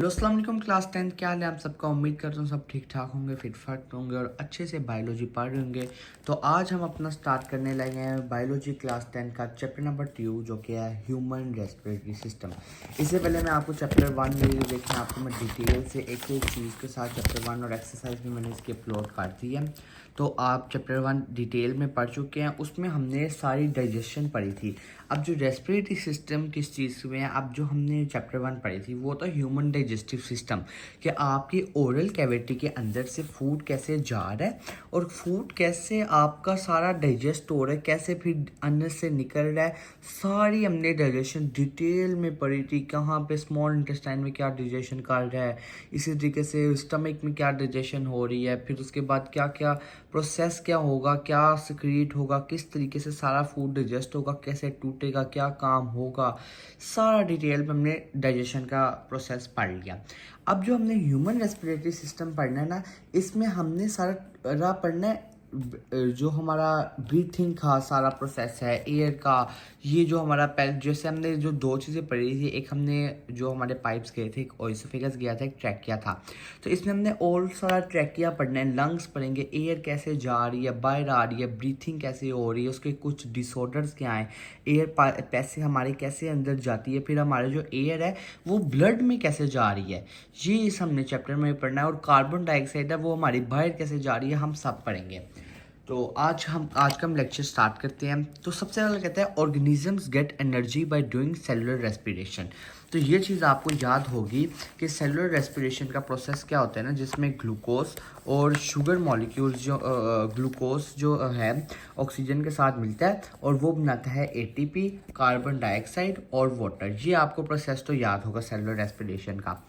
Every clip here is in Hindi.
हेलो अस्सलाम वालेकुम क्लास 10 क्या हाल है आप सबका। उम्मीद करता हूँ सब ठीक ठाक होंगे, फिट फाट होंगे और अच्छे से बायोलॉजी पढ़ रहे होंगे। तो आज हम अपना स्टार्ट करने लगे हैं बायोलॉजी क्लास 10 का चैप्टर नंबर 2 जो कि है ह्यूमन रेस्पिरेटरी सिस्टम। इससे पहले मैं आपको चैप्टर 1 वीडियो देखें, आपको मैं डिटेल से एक एक चीज़ के साथ चैप्टर 1 और एक्सरसाइज भी मैंने इसकी अपलोड कर दी है। तो आप चैप्टर 1 डिटेल में पढ़ चुके हैं, उसमें हमने सारी डाइजेशन पढ़ी थी। अब जो रेस्पिरेटरी सिस्टम किस चीज़ में है, अब जो हमने चैप्टर 1 पढ़ी थी वो तो ह्यूमन डाइजेस्टिव सिस्टम, कि आपकी ओरल कैविटी के अंदर से फूड कैसे जा रहा है और फूड कैसे आपका सारा डाइजेस्ट हो रहा है, कैसे फिर अंदर से निकल रहा है। सारी हमने डाइजेशन डिटेल में पढ़ी थी, कहाँ पे स्मॉल इंटेस्टाइन में क्या डाइजेशन कर रहा है, इसी तरीके से स्टमक में क्या डाइजेशन हो रही है, फिर उसके बाद क्या क्या प्रोसेस क्या होगा, क्या सिक्रीट होगा, किस तरीके से सारा फूड डाइजेस्ट होगा, कैसे टूटेगा, क्या काम होगा, सारा डिटेल में हमने डाइजेशन का प्रोसेस पढ़ लिया। अब जो हमने ह्यूमन रेस्पिरेटरी सिस्टम पढ़ना है ना, इसमें हमने सारा पढ़ना है जो हमारा ब्रीथिंग का सारा प्रोसेस है, एयर का, ये जो हमारा जैसे हमने जो दो चीज़ें पढ़ी थी, एक हमने जो हमारे पाइप्स गए थे, एक ओइसोफेगस गया था, एक ट्रैकिया था। तो इसमें हमने ऑल सारा ट्रैकिया पढ़ना है, लंग्स पढ़ेंगे, एयर कैसे जा रही है, बाहर आ रही है, ब्रीथिंग कैसे हो रही है, उसके कुछ डिसऑर्डर्स क्या हैं, एयर पैसे हमारे कैसे अंदर जाती है, फिर हमारे जो एयर है वो ब्लड में कैसे जा रही है, ये इस हमने चैप्टर में पढ़ना है। और कार्बन डाइऑक्साइड है वो हमारी बाहर कैसे जा रही है, हम सब पढ़ेंगे। तो आज का हम लेक्चर स्टार्ट करते हैं। तो सबसे पहले कहते हैं organisms get energy by doing cellular respiration. तो ये चीज़ आपको याद होगी कि सेलुलर रेस्पिरेशन का प्रोसेस क्या होता है ना, जिसमें ग्लूकोज और शुगर मॉलिक्यूल्स जो ग्लूकोज जो है ऑक्सीजन के साथ मिलता है और वो बनाता है एटीपी, कार्बन डाइऑक्साइड और वाटर। ये आपको प्रोसेस तो याद होगा सेलुलर रेस्पिरेशन का।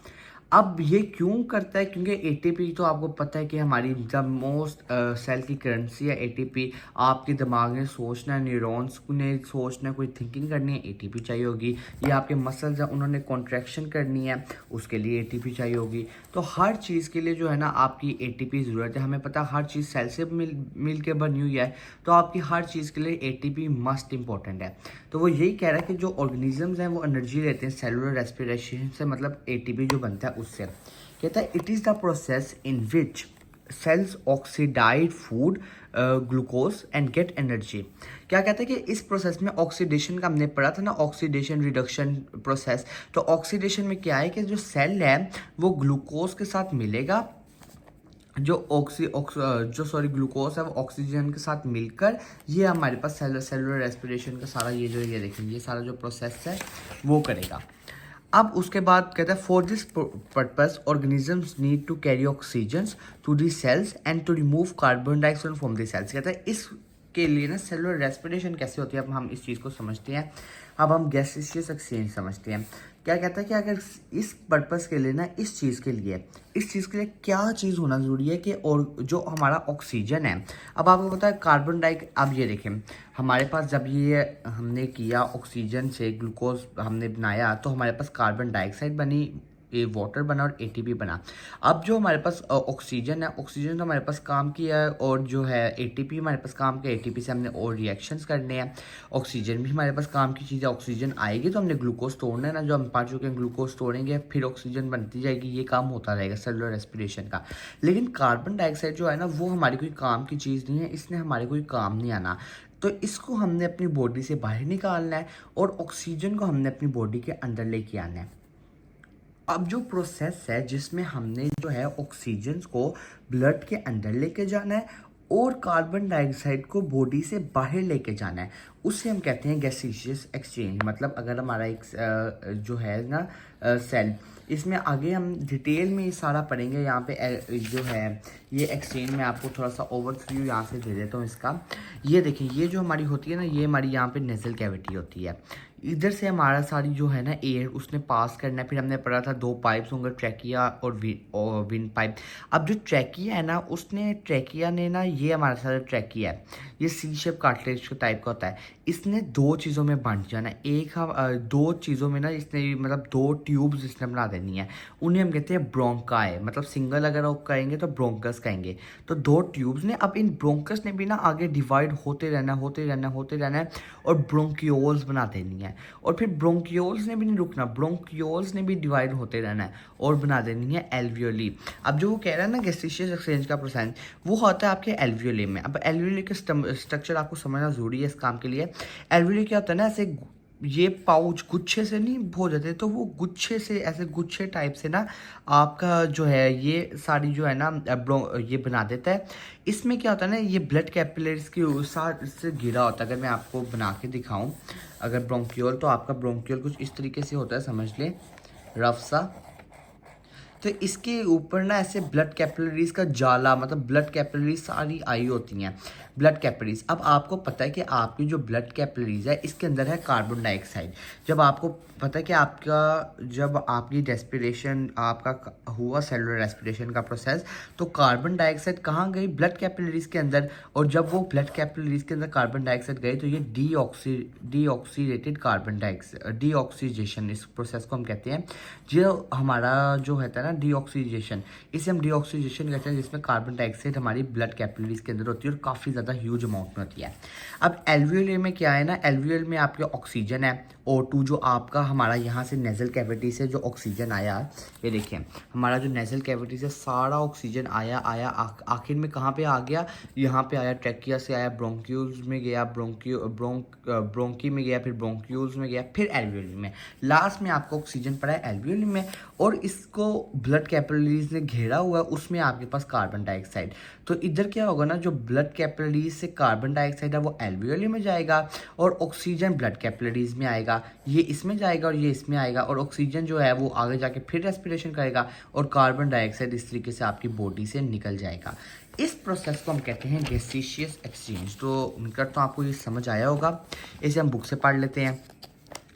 अब ये क्यों करता है, क्योंकि एटीपी तो आपको पता है कि हमारी द मोस्ट सेल की करेंसी है एटीपी। आपके दिमाग ने सोचना है, न्यूरॉन्स ने सोचना है, कोई थिंकिंग करनी है, एटीपी चाहिए होगी। ये आपके मसल्स हैं, उन्होंने कॉन्ट्रैक्शन करनी है, उसके लिए एटीपी चाहिए होगी। तो हर चीज़ के लिए जो है ना आपकी एटीपी ज़रूरत है। हमें पता है हर चीज़ सेल से मिल के बनी हुई है, तो आपकी हर चीज़ के लिए एटीपी मस्ट इंपॉर्टेंट है। तो वो यही कह रहा है कि जो ऑर्गेनिजम्स हैं वो एनर्जी लेते हैं सेलुलर रेस्पिरेशन से, मतलब एटीपी जो बनता है उससे। कहता है it is the process in which cells oxidised food glucose and get energy. क्या कहते हैं कि इस प्रोसेस में ऑक्सीडेशन का हमने पढ़ा था ना, ऑक्सीडेशन रिडक्शन प्रोसेस। तो ऑक्सीडेशन में क्या है कि जो सेल है वो ग्लूकोज के साथ मिलेगा, ग्लूकोज है वो ऑक्सीजन के साथ मिलकर ये हमारे पास सेलुलर रेस्पिरेशन का सारा ये देखेंगे, ये सारा जो प्रोसेस है वो करेगा। अब उसके बाद कहता है for this purpose organisms need to carry oxygen to the cells and to remove carbon dioxide from the cells. कहता है इसके लिए ना सेलुलर रेस्पिरेशन कैसे होती है, अब हम इस चीज़ को समझते हैं। अब हम गैसियस एक्सचेंज समझते हैं। क्या कहता है कि अगर इस पर्पस के लिए ना इस चीज़ के लिए क्या चीज़ होना ज़रूरी है कि और जो हमारा ऑक्सीजन है। अब आपको पता है कार्बन डाइऑक्साइड, अब ये देखें हमारे पास जब ये हमने किया ऑक्सीजन से ग्लूकोज हमने बनाया तो हमारे पास कार्बन डाइऑक्साइड बनी, ये वाटर बना और एटीपी बना। अब जो हमारे पास ऑक्सीजन है, ऑक्सीजन तो हमारे पास काम किया है, और जो है एटीपी हमारे पास काम किया, एटीपी से हमने और रिएक्शंस करने हैं। ऑक्सीजन भी हमारे पास काम की चीज़ है, ऑक्सीजन आएगी तो हमने ग्लूकोज तोड़ना है ना, जो हम पढ़ चुके हैं ग्लूकोज तोड़ेंगे फिर ऑक्सीजन बनती जाएगी, ये काम होता रहेगा सेलुलर रेस्पिरेशन का। लेकिन कार्बन डाइऑक्साइड जो है ना वो हमारी कोई काम की चीज़ नहीं है, इसने हमारे कोई काम नहीं आना। तो इसको हमने अपनी बॉडी से बाहर निकालना है और ऑक्सीजन को हमने अपनी बॉडी के अंदर लेके आना है। अब जो प्रोसेस है जिसमें हमने जो है ऑक्सीजन को ब्लड के अंदर लेके जाना है और कार्बन डाइऑक्साइड को बॉडी से बाहर लेके जाना है, उसे हम कहते हैं गैसियस एक्सचेंज। मतलब अगर हमारा एक जो है ना सेल, इसमें आगे हम डिटेल में ये सारा पढ़ेंगे। यहाँ पे जो है ये एक्सचेंज में आपको थोड़ा सा ओवरव्यू यहाँ से दे देता हूँ इसका। ये देखिए ये जो हमारी होती है ना, ये हमारी यहाँ पे नेजल कैविटी होती है। इधर से हमारा सारी जो है ना एयर उसने पास करना है। फिर हमने पढ़ा था दो पाइप्स होंगे, ट्रैकिया और विंड पाइप। अब जो ट्रैकिया है ना, उसने ट्रैकिया ने ना, ये हमारा सारा ट्रैकिया है, ये सी शेप कार्टिलेज के टाइप का होता है। इसने दो चीज़ों में बांट जाना है। एक हम दो चीज़ों में ना इसने मतलब दो ट्यूब्स इसने बना देनी है, उन्हें हम कहते हैं ब्रोंकाई। मतलब सिंगल अगर वो कहेंगे तो ब्रोंकस कहेंगे। तो दो ट्यूब्स ने, अब इन ब्रोंकस ने भी ना आगे डिवाइड होते रहना है और ब्रोंकियोल्स बना देनी है। है। और फिर ब्रोंकियोल्स ने भी नहीं रुकना, ब्रोंकियोल्स ने भी डिवाइड होते रहना है और बना देनी है एल्वियोली। अब जो वो कह रहा है ना गैस्ट्रिशियस एक्सचेंज का प्रोसेस, वो होता है आपके एल्वियोली में। अब एल्वियोली का स्ट्रक्चर आपको समझना जरूरी है इस काम के लिए। एल्वियोली क्या होता है ना, ऐसे ये पाउच गुच्छे से नहीं हो जाते, तो वो गुच्छे से, ऐसे गुच्छे टाइप से ना आपका जो है ये सारी जो है ना ये बना देता है। इसमें क्या होता है ना, ये ब्लड कैपिलरीज के साथ से घिरा होता है। अगर मैं आपको बना के दिखाऊं, अगर ब्रोंकियोल, तो आपका ब्रोंकियोल कुछ इस तरीके से होता है, समझ लें रफ सा। तो इसके ऊपर ना ऐसे ब्लड कैपिलरीज का जाला, मतलब ब्लड कैपिलरीज सारी आई होती हैं, ब्लड कैपिलरीज। अब आपको पता है कि आपकी जो ब्लड कैपिलरीज है इसके अंदर है कार्बन डाइऑक्साइड। जब आपको पता है कि जब आपकी रेस्पिरेशन आपका हुआ, सेलुलर रेस्पिरेशन का प्रोसेस, तो कार्बन डाइऑक्साइड कहाँ गई, ब्लड कैपिलरीज के अंदर। और जब वो ब्लड कैपिलरीज के अंदर कार्बन डाइऑक्साइड गई, तो ये डीऑक्सीडेटेड कार्बन डाइऑक्साइड, डीऑक्सीजेशन, इस प्रोसेस को हम कहते हैं। जो हमारा जो होता है ना डीऑक्सीजेशन, इसे हम डीऑक्सीजेशन कहते हैं, जिसमें कार्बन डाइऑक्साइड हमारी ब्लड कैपिलरीज के अंदर होती है और काफ़ी ज़्यादा ह्यूज अमाउंट में होती है। अब एल्वियोल में क्या है ना, एल्वियोल में आपके ऑक्सीजन है O2, जो आपका हमारा यहाँ से नेजल कैविटी से जो ऑक्सीजन आया, ये देखिए हमारा जो नेजल कैविटी से सारा ऑक्सीजन आया आखिर में कहाँ पे आ गया, यहाँ पे आया, ट्रैकिया से आया, ब्रोंक्यूल्स में गया, ब्रोंकी में गया, फिर ब्रोंक्यूल्स में गया, फिर एल्वियोली में, लास्ट में आपको ऑक्सीजन पड़ा है एल्वियोली में। और इसको ब्लड कैपिलरीज ने घेरा हुआ है, उसमें आपके पास कार्बन डाइऑक्साइड। तो इधर क्या होगा ना, जो ब्लड कैपिलरीज से कार्बन डाइऑक्साइड है वो एल्वियोली में जाएगा, और ऑक्सीजन ब्लड कैपिलरीज में आएगा, ये इसमें जाएगा और ये इसमें आएगा, और ऑक्सीजन जो है वो आगे जाके फिर रेस्पिरेशन करेगा, और कार्बन डाइऑक्साइड इस तरीके से आपकी बॉडी से निकल जाएगा। इस प्रोसेस को हम कहते हैं गैसीशियस एक्सचेंज। तो उम्मीद करता हूँ आपको ये समझ आया होगा। इसे हम बुक से पढ़ लेते हैं।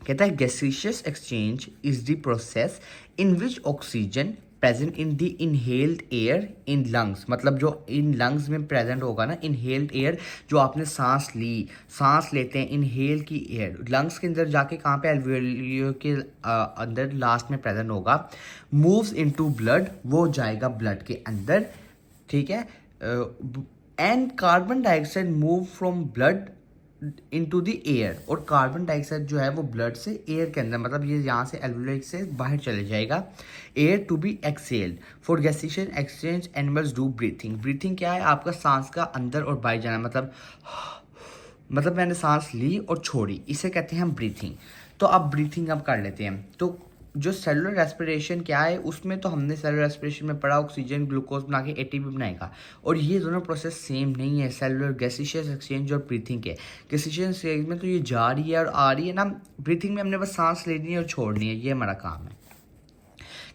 कहता है gaseous exchange is the process in which oxygen present in the inhaled air in lungs, मतलब जो इन लंग्स में प्रेजेंट होगा ना, इनहेल्ड एयर, जो आपने सांस ली, सांस लेते हैं इनहेल की एयर, लंग्स के अंदर जाके कहाँ पे, एल्वियोली के अंदर लास्ट में प्रेजेंट होगा, मूव्स इनटू ब्लड, वो जाएगा ब्लड के अंदर, ठीक है। And carbon dioxide move from blood into the air, और कार्बन डाइऑक्साइड जो है वो ब्लड से एयर के अंदर, मतलब ये यहाँ से एल्वियोली से बाहर चले जाएगा, air to be exhaled. For gaseous exchange animals do breathing. Breathing क्या है, आपका सांस का अंदर और बाहर जाना, मतलब मैंने सांस ली और छोड़ी, इसे कहते हैं हम ब्रीथिंग। तो अब ब्रीथिंग अब कर लेते हैं। तो जो सेलुलर रेस्पिरेशन क्या है, उसमें तो हमने सेलुलर रेस्पिरेशन में पढ़ा ऑक्सीजन ग्लूकोज बना के एटीपी बनाएगा, और ये दोनों प्रोसेस सेम नहीं है, सेलुलर गैसीशियस एक्सचेंज और ब्रीथिंग के। गैसीशियस एक्सचेंज में तो ये जा रही है और आ रही है ना, ब्रीथिंग में हमने बस सांस लेनी है और छोड़नी है, ये हमारा काम है।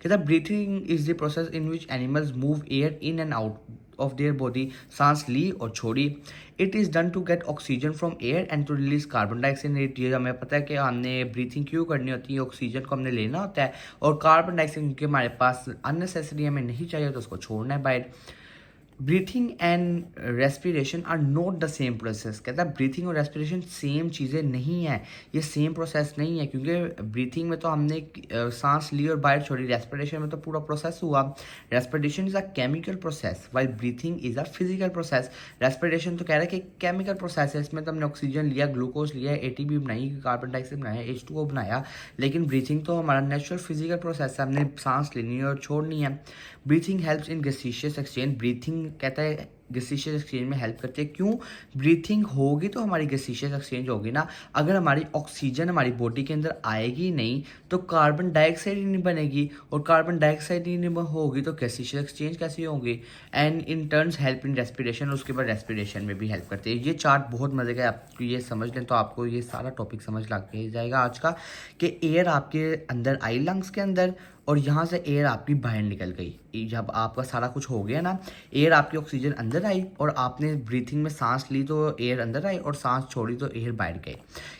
कहता है breathing is the process in which animals move air in and out of their body, सांस ली और छोड़ी। It is done to get oxygen from air and to release carbon dioxide. ये हमें पता है कि हमने ब्रीथिंग क्यों करनी होती है, ऑक्सीजन को हमने लेना होता है, और कार्बन डाइऑक्साइड क्योंकि हमारे पास अननेसेसरी हमें नहीं चाहिए, तो उसको छोड़ना है बाहर। Breathing and respiration are not the same process. कहता है ब्रीथिंग और रेस्पिरेशन सेम चीज़ें नहीं है, ये सेम प्रोसेस नहीं है, क्योंकि ब्रीथिंग में तो हमने सांस ली और बाहर छोड़ी, रेस्पिरेशन में तो पूरा प्रोसेस हुआ। Respiration is a chemical process while breathing is a physical process. Respiration तो कह रहा है कि केमिकल प्रोसेस है, इसमें तो हमने ऑक्सीजन लिया, ग्लूकोज लिया, एटीपी बनाई, कार्बन डाइऑक्साइड बनाया, H2O बनाया, लेकिन ब्रीथिंग तो हमारा नेचुरल फिजिकल प्रोसेस है, हमने सांस लेनी है और छोड़नी है। Breathing helps in gaseous exchange. Breathing कहता है गैसीशियस एक्सचेंज में हेल्प करती है। क्यों? ब्रीथिंग होगी तो हमारी गैसीशियस एक्सचेंज होगी ना। अगर हमारी ऑक्सीजन हमारी बॉडी के अंदर आएगी नहीं, तो कार्बन डाइऑक्साइड ही नहीं बनेगी, और कार्बन डाइऑक्साइड ही नहीं होगी तो गैसीशियस एक्सचेंज कैसी होगी। And in turns help in respiration, उसके बाद रेस्पिरेशन में भी हेल्प करती है। ये चार्ट बहुत मजे का, आप ये समझ लें तो आपको ये सारा टॉपिक समझ लग जाएगा आज का, कि एयर आपके अंदर आई लंग्स के अंदर, और यहाँ से एयर आपकी बाहर निकल गई। जब आपका सारा कुछ हो गया ना, एयर आपकी ऑक्सीजन अंदर आई और आपने ब्रीथिंग में सांस ली तो एयर अंदर आई, और सांस छोड़ी तो एयर बाहर गई।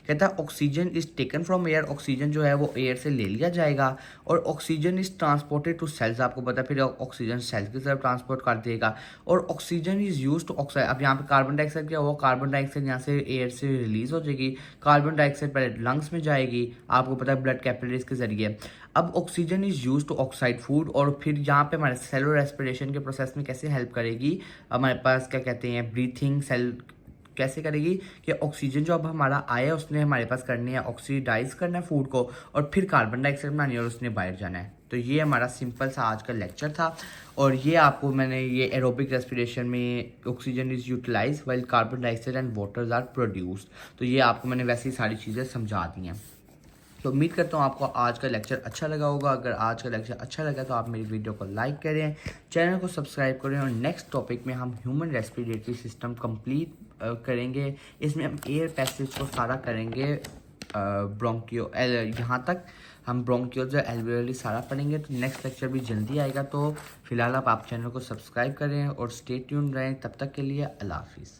कहता है oxygen is taken from air, oxygen जो है वो एयर से ले लिया जाएगा, और oxygen is transported to cells, आपको पता है, फिर ऑक्सीजन सेल्स की तरफ ट्रांसपोर्ट कर देगा, और oxygen is use to oxide. अब यहाँ पे कार्बन डाइऑक्साइड क्या हुआ, कार्बन डाइऑक्साइड यहाँ से एयर से रिलीज हो जाएगी, कार्बन डाइऑक्साइड पहले लंग्स में जाएगी, आपको पता है ब्लड कैपिलरीज के जरिए। अब oxygen is use to oxide food, और फिर यहाँ पे हमारे सेलुलर रेस्पिरेशन के प्रोसेस में कैसे हेल्प करेगी, हमारे पास क्या कहते हैं ब्रीथिंग, कैसे करेगी कि ऑक्सीजन जो अब हमारा आया उसने हमारे पास करनी है, ऑक्सीडाइज करना है फूड को और फिर कार्बन डाइऑक्साइड बनानी है और उसने बाहर जाना है। तो ये हमारा सिंपल सा आज का लेक्चर था और ये आपको मैंने ये एरोबिक रेस्पिरेशन में oxygen is utilise while carbon dioxide and waters are produced, तो ये आपको मैंने वैसे ही सारी चीज़ें समझा दी हैं। तो उम्मीद करता हूँ आपको आज का लेक्चर अच्छा लगा होगा। अगर आज का लेक्चर अच्छा लगा तो आप मेरी वीडियो को लाइक करें, चैनल को सब्सक्राइब करें और नेक्स्ट टॉपिक में हम ह्यूमन रेस्पिरेटरी सिस्टम कंप्लीट करेंगे। इसमें हम एयर पैसेज को सारा करेंगे, ब्रोंकियो यहाँ तक हम ब्रोंकियोज एल्वियोली सारा पढ़ेंगे। तो नेक्स्ट लेक्चर भी जल्दी आएगा। तो फिलहाल आप चैनल को सब्सक्राइब करें और स्टे ट्यून रहें। तब तक के लिए अल्लाह हाफिज़।